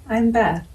I'm Beth.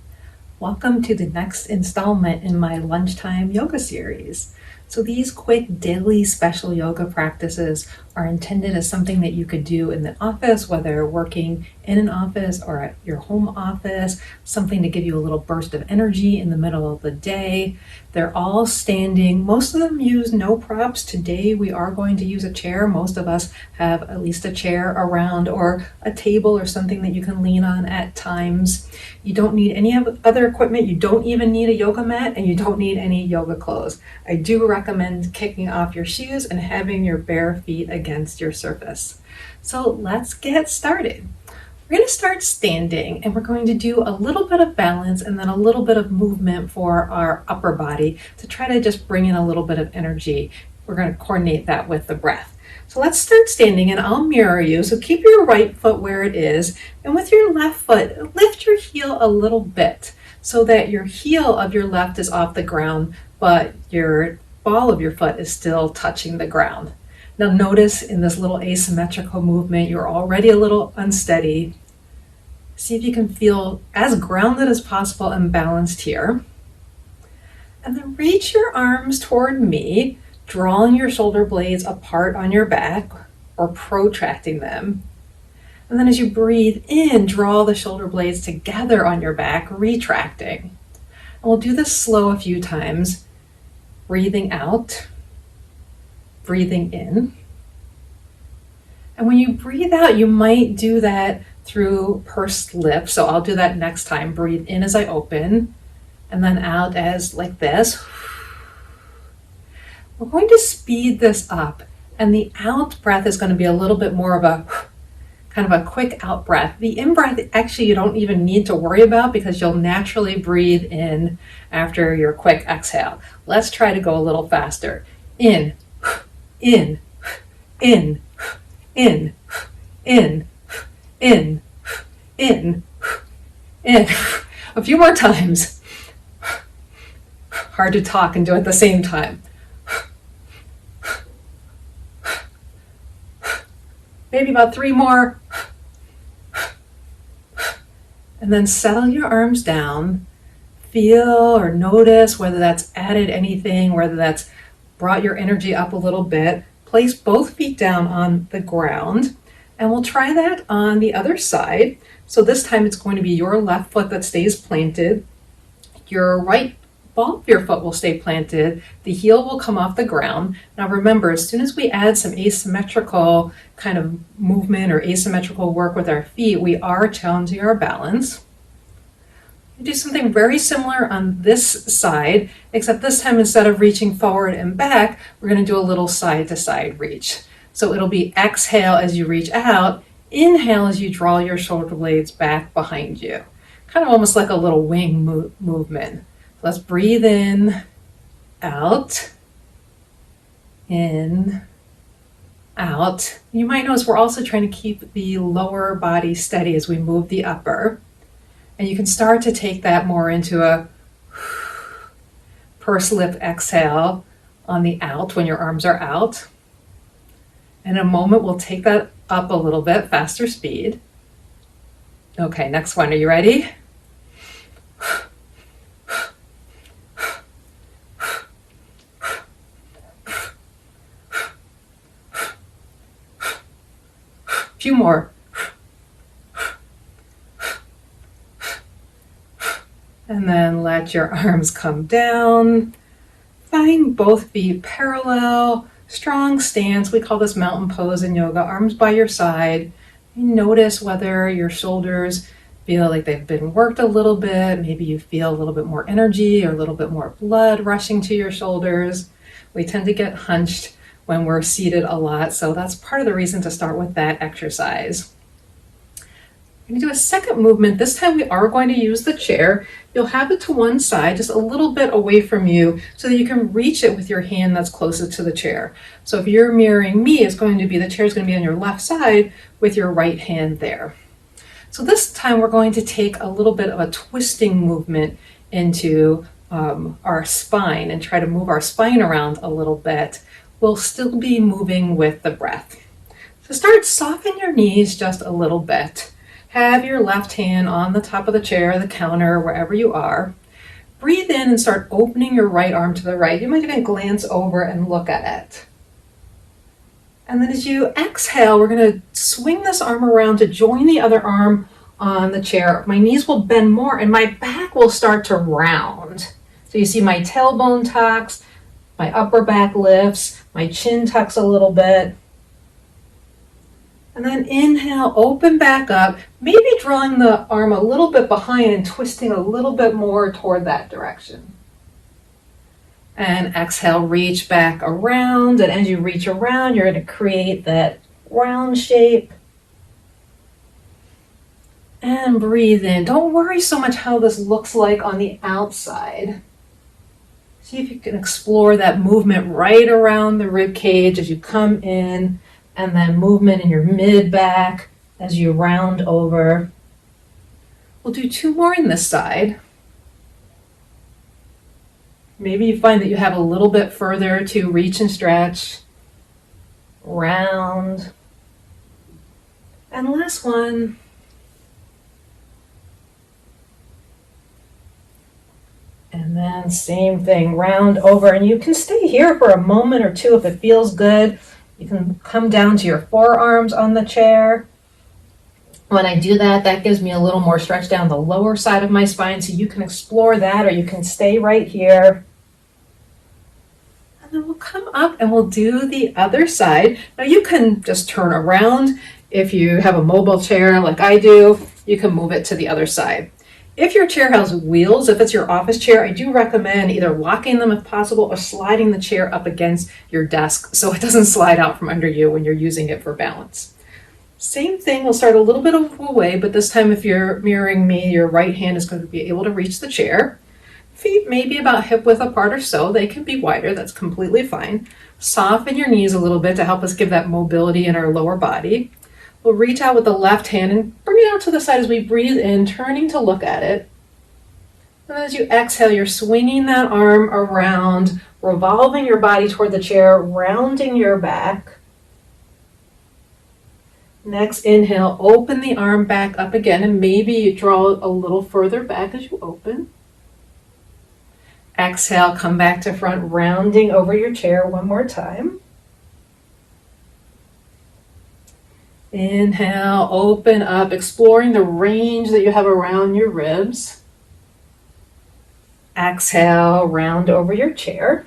Welcome to the next installment in my Lunchtime yoga series. So, these quick daily special yoga practices are intended as something that you could do in the office, whether working in an office or at your home office, something to give you a little burst of energy in the middle of the day. They're all standing. Most of them use no props. Today, we are going to use a chair. Most of us have at least a chair around or a table or something that you can lean on at times. You don't need any other equipment. You don't even need a yoga mat, and you don't need any yoga clothes. I do recommend kicking off your shoes and having your bare feet against your surface. So let's get started. We're going to start standing, and we're going to do a little bit of balance and then a little bit of movement for our upper body to try to just bring in a little bit of energy. We're going to coordinate that with the breath. So let's start standing, and I'll mirror you. So keep your right foot where it is, and with your left foot, lift your heel a little bit so that your heel of your left is off the ground, but your ball of your foot is still touching the ground. Now notice in this little asymmetrical movement, you're already a little unsteady. See if you can feel as grounded as possible and balanced here. And then reach your arms toward me, drawing your shoulder blades apart on your back or protracting them. And then as you breathe in, draw the shoulder blades together on your back, retracting. And we'll do this slow a few times. Breathing out, breathing in. And when you breathe out, you might do that through pursed lips. So I'll do that next time. Breathe in as I open, and then out as like this. We're going to speed this up, and the out breath is going to be a little bit more of a kind of a quick out breath. The in breath, actually, you don't even need to worry about because you'll naturally breathe in after your quick exhale. Let's try to go a little faster. In, in, in, in, in, in, in, in. A few more times. Hard to talk and do it at the same time. Maybe about 3 more. And then settle your arms down. Feel or notice whether that's added anything, whether that's brought your energy up a little bit. Place both feet down on the ground. And we'll try that on the other side. So this time it's going to be your left foot that stays planted. Your right ball of your foot will stay planted. The heel will come off the ground. Now remember, as soon as we add some asymmetrical kind of movement or asymmetrical work with our feet, we are challenging our balance. We do something very similar on this side, except this time instead of reaching forward and back, we're going to do a little side to side reach. So it'll be exhale as you reach out, inhale as you draw your shoulder blades back behind you. Kind of almost like a little wing movement. Let's breathe in, out, in, out. You might notice we're also trying to keep the lower body steady as we move the upper. And you can start to take that more into a pursed lip exhale on the out when your arms are out. In a moment, we'll take that up a little bit, faster speed. Okay, next one. Are you ready? Few more. And then let your arms come down. Find both feet parallel, strong stance. We call this mountain pose in yoga, arms by your side. Notice whether your shoulders feel like they've been worked a little bit. Maybe you feel a little bit more energy or a little bit more blood rushing to your shoulders. We tend to get hunched when we're seated a lot, so that's part of the reason to start with that exercise. We're going to do a second movement. This time we are going to use the chair. You'll have it to one side, just a little bit away from you, so that you can reach it with your hand that's closest to the chair. So if you're mirroring me, it's going to be the chair is going to be on your left side with your right hand there. So this time we're going to take a little bit of a twisting movement into our spine and try to move our spine around a little bit. We'll still be moving with the breath. So start, soften your knees just a little bit. Have your left hand on the top of the chair, the counter, wherever you are. Breathe in and start opening your right arm to the right. You might even glance over and look at it. And then as you exhale, we're going to swing this arm around to join the other arm on the chair. My knees will bend more and my back will start to round. So you see my tailbone tucks, my upper back lifts, my chin tucks a little bit. And then inhale, open back up, maybe drawing the arm a little bit behind and twisting a little bit more toward that direction. And exhale, reach back around. And as you reach around, you're going to create that round shape. And breathe in. Don't worry so much how this looks like on the outside. See if you can explore that movement right around the rib cage as you come in, and then movement in your mid back as you round over. We'll do 2 more in this side. Maybe you find that you have a little bit further to reach and stretch. Round. And last one. And then same thing, round over. And you can stay here for a moment or two if it feels good. You can come down to your forearms on the chair. When I do that, that gives me a little more stretch down the lower side of my spine, so you can explore that, or you can stay right here. And then we'll come up and we'll do the other side. Now you can just turn around. If you have a mobile chair like I do, you can move it to the other side. If your chair has wheels, if it's your office chair, I do recommend either locking them if possible or sliding the chair up against your desk so it doesn't slide out from under you when you're using it for balance. Same thing, we'll start a little bit away, but this time if you're mirroring me, your right hand is going to be able to reach the chair. Feet may be about hip width apart or so. They can be wider, that's completely fine. Soften your knees a little bit to help us give that mobility in our lower body. We'll reach out with the left hand and bring it out to the side as we breathe in, turning to look at it. And as you exhale, you're swinging that arm around, revolving your body toward the chair, rounding your back. Next inhale, open the arm back up again, and maybe you draw a little further back as you open. Exhale, come back to front, rounding over your chair one more time. Inhale, open up, exploring the range that you have around your ribs. Exhale, round over your chair.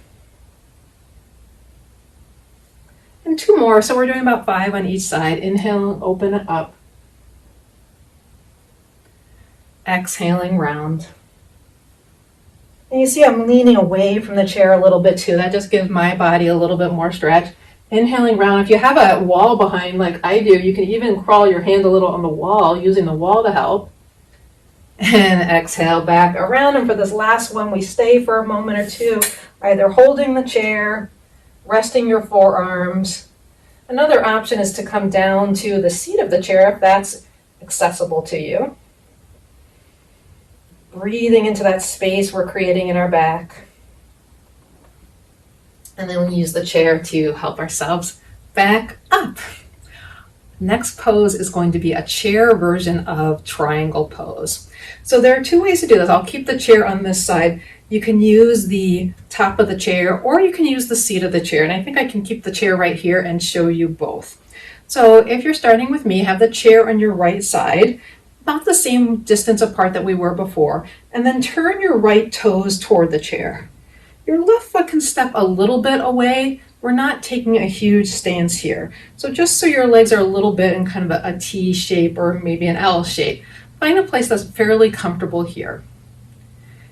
And 2 more, so we're doing about 5 on each side. Inhale, open it up. Exhaling, round. And you see I'm leaning away from the chair a little bit too. That just gives my body a little bit more stretch. Inhaling round. If you have a wall behind like I do, you can even crawl your hand a little on the wall, using the wall to help. And exhale back around. And for this last one, we stay for a moment or two, either holding the chair, resting your forearms. Another option is to come down to the seat of the chair if that's accessible to you. Breathing into that space we're creating in our back. And then we use the chair to help ourselves back up. Next pose is going to be a chair version of triangle pose. So there are 2 ways to do this. I'll keep the chair on this side. You can use the top of the chair or you can use the seat of the chair. And I think I can keep the chair right here and show you both. So if you're starting with me, have the chair on your right side, about the same distance apart that we were before, and then turn your right toes toward the chair. Your left foot can step a little bit away. We're not taking a huge stance here. So just so your legs are a little bit in kind of a T shape or maybe an L shape, find a place that's fairly comfortable here.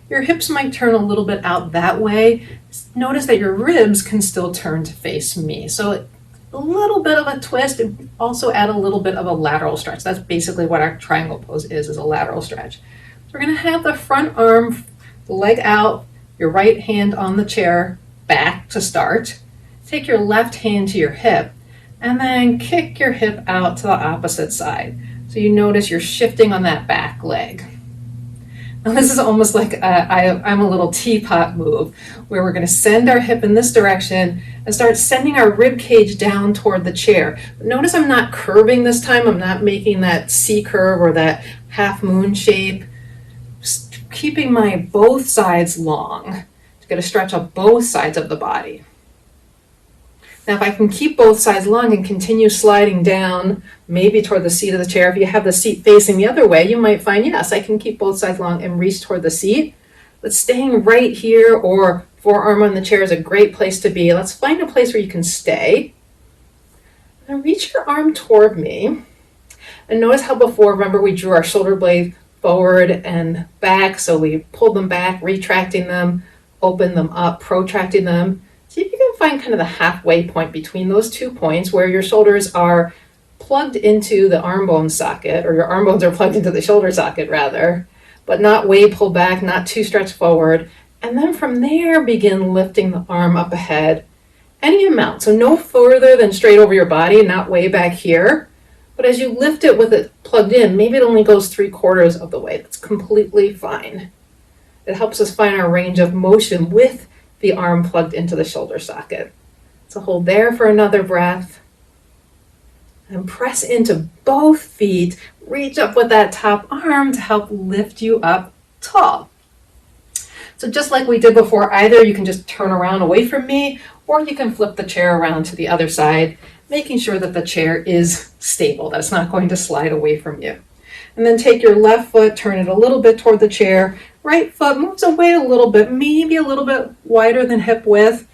Your hips might turn a little bit out that way. Notice that your ribs can still turn to face me. So a little bit of a twist, and also add a little bit of a lateral stretch. That's basically what our triangle pose is a lateral stretch. So we're going to have the front arm, the leg out, your right hand on the chair back to start. Take your left hand to your hip and then kick your hip out to the opposite side. So you notice you're shifting on that back leg. And this is almost like I'm a little teapot move, where we're going to send our hip in this direction and start sending our rib cage down toward the chair. But notice I'm not curving this time. I'm not making that C curve or that half moon shape. Just keeping my both sides long. Just going to stretch up both sides of the body. Now, if I can keep both sides long and continue sliding down, maybe toward the seat of the chair, if you have the seat facing the other way, you might find, yes, I can keep both sides long and reach toward the seat. But staying right here or forearm on the chair is a great place to be. Let's find a place where you can stay. And reach your arm toward me. And notice how before, remember, we drew our shoulder blade forward and back. So we pulled them back, retracting them, opened them up, protracting them. See if you can find kind of the halfway point between those 2 points where your shoulders are plugged into the arm bone socket, or your arm bones are plugged into the shoulder socket rather, but not way pulled back, not too stretched forward. And then from there, begin lifting the arm up ahead, any amount. So no further than straight over your body, not way back here. But as you lift it with it plugged in, maybe it only goes 3/4 of the way. That's completely fine. It helps us find our range of motion with the arm plugged into the shoulder socket. So hold there for another breath and press into both feet. Reach up with that top arm to help lift you up tall. So just like we did before, either you can just turn around away from me, or you can flip the chair around to the other side, making sure that the chair is stable, that it's not going to slide away from you. And then take your left foot, turn it a little bit toward the chair. Right foot moves away a little bit, maybe a little bit wider than hip width.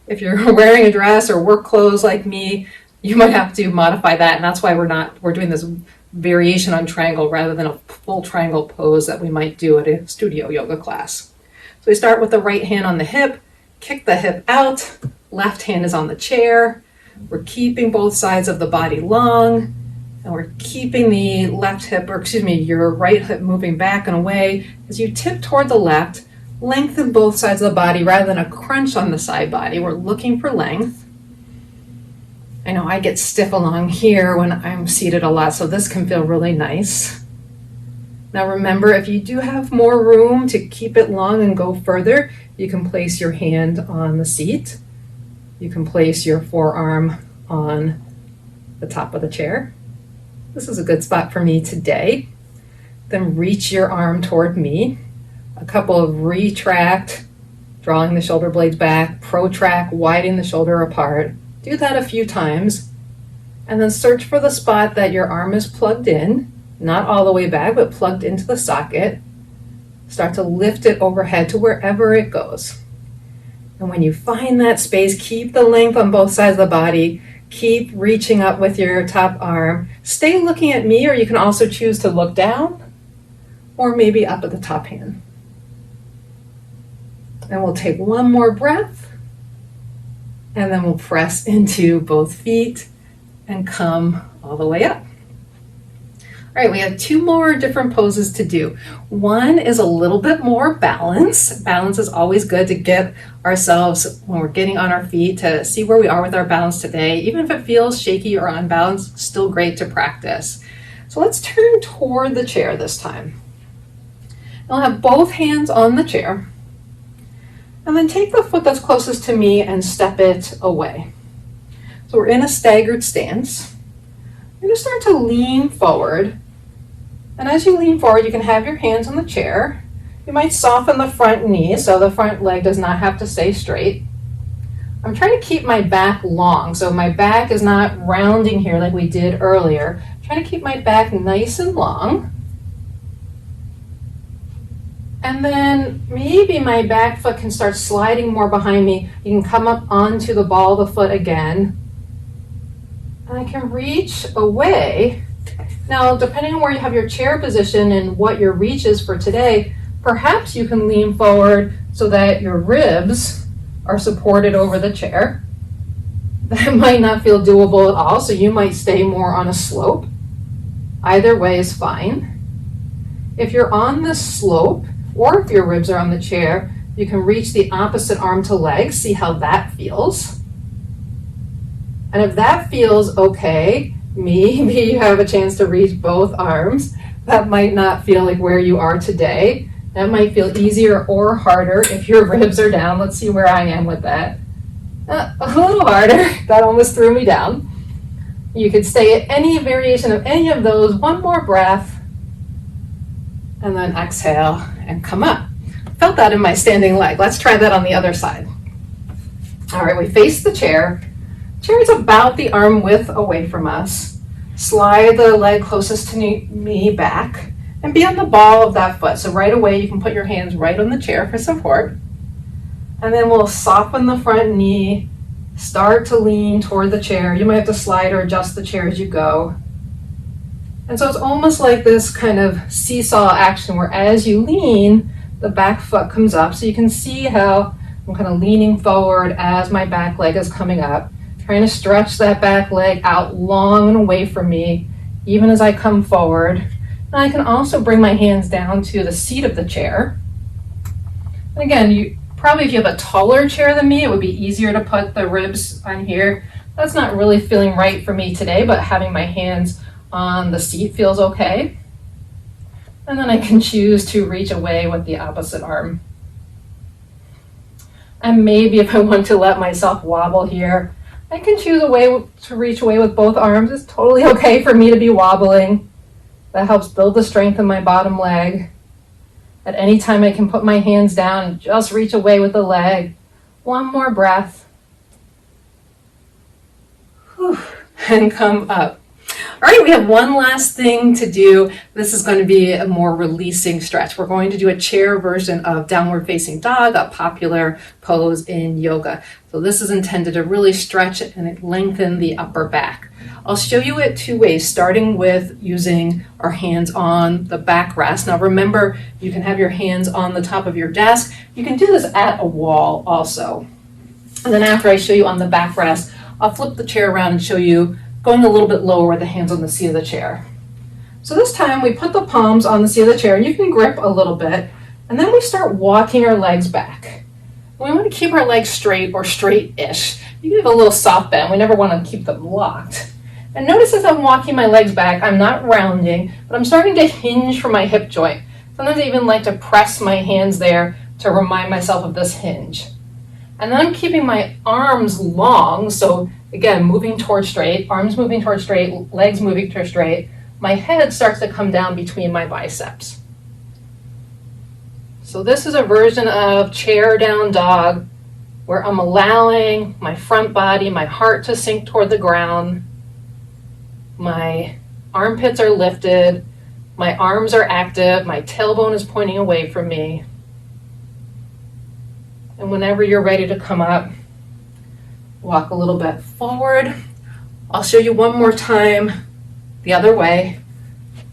If you're wearing a dress or work clothes like me, you might have to modify that. And that's why we're doing this variation on triangle rather than a full triangle pose that we might do at a studio yoga class. So we start with the right hand on the hip, kick the hip out, left hand is on the chair. We're keeping both sides of the body long. And we're keeping the left hip, your right hip moving back and away. As you tip toward the left, lengthen both sides of the body rather than a crunch on the side body. We're looking for length. I know I get stiff along here when I'm seated a lot, so this can feel really nice. Now remember, if you do have more room to keep it long and go further, you can place your hand on the seat. You can place your forearm on the top of the chair. This is a good spot for me today. Then reach your arm toward me. A couple of retract, drawing the shoulder blades back, protract, widen the shoulder apart. Do that a few times. And then search for the spot that your arm is plugged in, not all the way back, but plugged into the socket. Start to lift it overhead to wherever it goes. And when you find that space, keep the length on both sides of the body. Keep reaching up with your top arm. Stay looking at me, or you can also choose to look down or maybe up at the top hand. And we'll take one more breath, and then we'll press into both feet and come all the way up. All right, we have 2 more different poses to do. One is a little bit more balance. Balance is always good to get ourselves, when we're getting on our feet, to see where we are with our balance today. Even if it feels shaky or unbalanced, still great to practice. So let's turn toward the chair this time. I'll have both hands on the chair. And then take the foot that's closest to me and step it away. So we're in a staggered stance. You're going to start to lean forward. And as you lean forward, you can have your hands on the chair. You might soften the front knee so the front leg does not have to stay straight. I'm trying to keep my back long, so my back is not rounding here like we did earlier. I'm trying to keep my back nice and long. And then maybe my back foot can start sliding more behind me. You can come up onto the ball of the foot again. And I can reach away. Now, depending on where you have your chair position and what your reach is for today, perhaps you can lean forward so that your ribs are supported over the chair. That might not feel doable at all, so you might stay more on a slope. Either way is fine. If you're on this slope, or if your ribs are on the chair, you can reach the opposite arm to leg, see how that feels. And if that feels okay, maybe you have a chance to reach both arms. That might not feel like where you are today. That might feel easier or harder if your ribs are down. Let's see where I am with that. A little harder. That almost threw me down. You could stay at any variation of any of those. One more breath. And then exhale and come up. Felt that in my standing leg. Let's try that on the other side. All right, we face the chair. Chair is about the arm width away from us. Slide the leg closest to me back and be on the ball of that foot. So right away, you can put your hands right on the chair for support. And then we'll soften the front knee, start to lean toward the chair. You might have to slide or adjust the chair as you go. And so it's almost like this kind of seesaw action where as you lean, the back foot comes up. So you can see how I'm kind of leaning forward as my back leg is coming up, trying to stretch that back leg out long and away from me, even as I come forward. And I can also bring my hands down to the seat of the chair. And again, probably if you have a taller chair than me, it would be easier to put the ribs on here. That's not really feeling right for me today, but having my hands on the seat feels okay. And then I can choose to reach away with the opposite arm. And maybe if I want to let myself wobble here, I can choose a way to reach away with both arms. It's totally okay for me to be wobbling. That helps build the strength in my bottom leg. At any time I can put my hands down and just reach away with the leg. One more breath. Whew. And come up. All right, we have one last thing to do. This is going to be a more releasing stretch. We're going to do a chair version of downward facing dog, a popular pose in yoga. So this is intended to really stretch and lengthen the upper back. I'll show you it two ways, starting with using our hands on the backrest. Now remember, you can have your hands on the top of your desk. You can do this at a wall also. And then after I show you on the backrest, I'll flip the chair around and show you going a little bit lower with the hands on the seat of the chair. So this time we put the palms on the seat of the chair and you can grip a little bit, and then we start walking our legs back. We want to keep our legs straight or straight-ish. You can have a little soft bend. We never want to keep them locked. And notice as I'm walking my legs back, I'm not rounding, but I'm starting to hinge from my hip joint. Sometimes I even like to press my hands there to remind myself of this hinge. And then I'm keeping my arms long, so again, moving towards straight, arms moving towards straight, legs moving towards straight. My head starts to come down between my biceps. So this is a version of chair down dog where I'm allowing my front body, my heart to sink toward the ground. My armpits are lifted, my arms are active, my tailbone is pointing away from me. And whenever you're ready to come up, walk a little bit forward. I'll show you one more time the other way.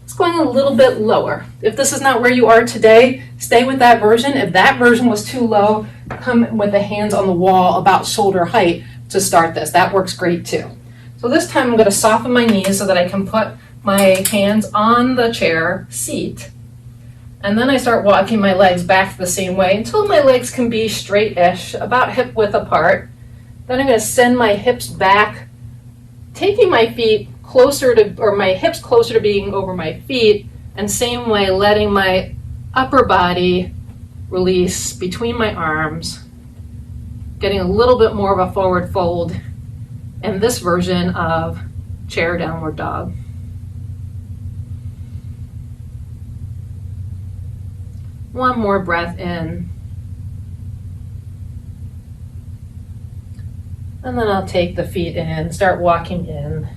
It's going a little bit lower. If this is not where you are today, stay with that version. If that version was too low, come with the hands on the wall about shoulder height to start this. That works great too. So this time I'm going to soften my knees so that I can put my hands on the chair seat. And then I start walking my legs back the same way until my legs can be straight-ish, about hip width apart. Then I'm going to send my hips back, taking my feet closer to, or my hips closer to being over my feet, and same way letting my upper body release between my arms, getting a little bit more of a forward fold in this version of chair downward dog. One more breath in. And then I'll take the feet in, start walking in,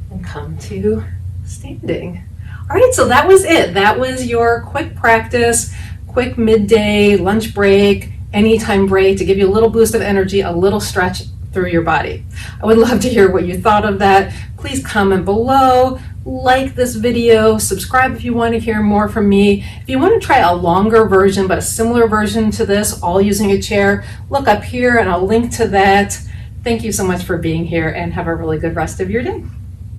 and come to standing. All right, so that was it. That was your quick practice, quick midday, lunch break, anytime break to give you a little boost of energy, a little stretch through your body. I would love to hear what you thought of that. Please comment below, like this video, subscribe if you want to hear more from me. If you want to try a longer version, but a similar version to this, all using a chair, look up here and I'll link to that. Thank you so much for being here and have a really good rest of your day.